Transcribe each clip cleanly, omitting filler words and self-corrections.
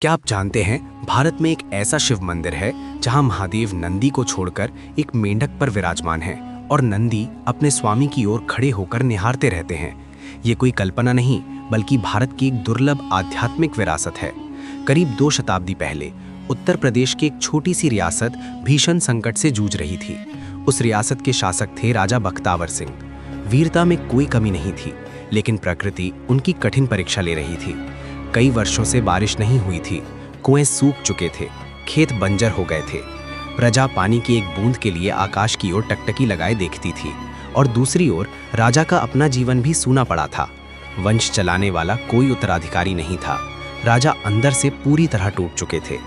क्या आप जानते हैं, भारत में एक ऐसा शिव मंदिर है जहां महादेव नंदी को छोड़कर एक मेंढक पर विराजमान है और नंदी अपने स्वामी की ओर खड़े होकर निहारते रहते हैं। ये कोई कल्पना नहीं, बल्कि भारत की एक दुर्लभ आध्यात्मिक विरासत है। करीब 2 शताब्दी पहले उत्तर प्रदेश की एक छोटी सी रियासत भीषण संकट से जूझ रही थी। उस रियासत के शासक थे राजा बख्तावर सिंह। वीरता में कोई कमी नहीं थी, लेकिन प्रकृति उनकी कठिन परीक्षा ले रही थी। कई वर्षों से बारिश नहीं हुई थी, कुएं सूख चुके थे, खेत बंजर हो गए थे। प्रजा पानी की एक बूंद के लिए आकाश की ओर टकटकी लगाए देखती थी, और दूसरी ओर राजा का अपना जीवन भी सूना पड़ा था। वंश चलाने वाला कोई उत्तराधिकारी नहीं था। राजा अंदर से पूरी तरह टूट चुके थे।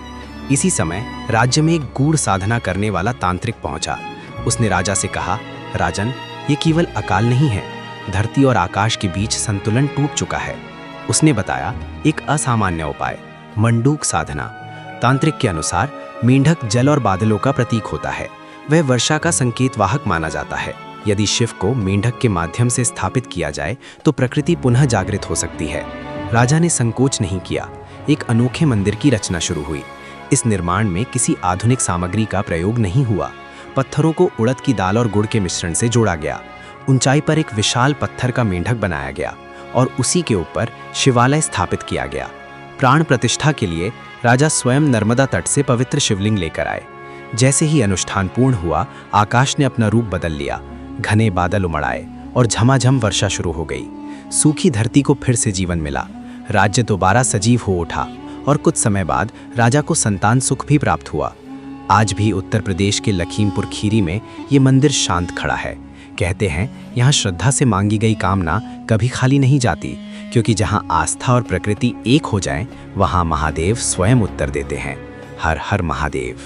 इसी समय राज्य में एक गूढ़ साधना करने वाला तांत्रिक पहुंचा। उसने राजा से कहा, राजन, ये केवल अकाल नहीं है, धरती और आकाश के बीच संतुलन टूट चुका है। उसने बताया एक असामान्य उपाय, मंडूक साधना। तांत्रिक के अनुसार मेंढक जल और बादलों का प्रतीक होता है। वह वर्षा का संकेत वाहक माना जाता है। यदि शिव को मेंढक के माध्यम से स्थापित किया जाए तो प्रकृति पुनः जागृत हो सकती है। राजा ने संकोच नहीं किया। एक अनोखे मंदिर की रचना शुरू हुई। इस निर्माण में किसी आधुनिक सामग्री का प्रयोग नहीं हुआ। पत्थरों को उड़द की दाल और गुड़ के मिश्रण से जोड़ा गया। ऊंचाई पर एक विशाल पत्थर का मेंढक बनाया गया और उसी के ऊपर शिवालय स्थापित किया गया। प्राण प्रतिष्ठा के लिए राजा स्वयं नर्मदा तट से पवित्र शिवलिंग लेकर आए। जैसे ही अनुष्ठान पूर्ण हुआ, आकाश ने अपना रूप बदल लिया। घने बादल उमड़ आए और झमाझम वर्षा शुरू हो गई। सूखी धरती को फिर से जीवन मिला। राज्य दोबारा सजीव हो उठा और कुछ समय बाद राजा को संतान सुख भी प्राप्त हुआ। आज भी उत्तर प्रदेश के लखीमपुर खीरी में ये मंदिर शांत खड़ा है। कहते हैं, यहाँ श्रद्धा से मांगी गई कामना कभी खाली नहीं जाती, क्योंकि जहाँ आस्था और प्रकृति एक हो जाएं, वहाँ महादेव स्वयं उत्तर देते हैं। हर हर महादेव।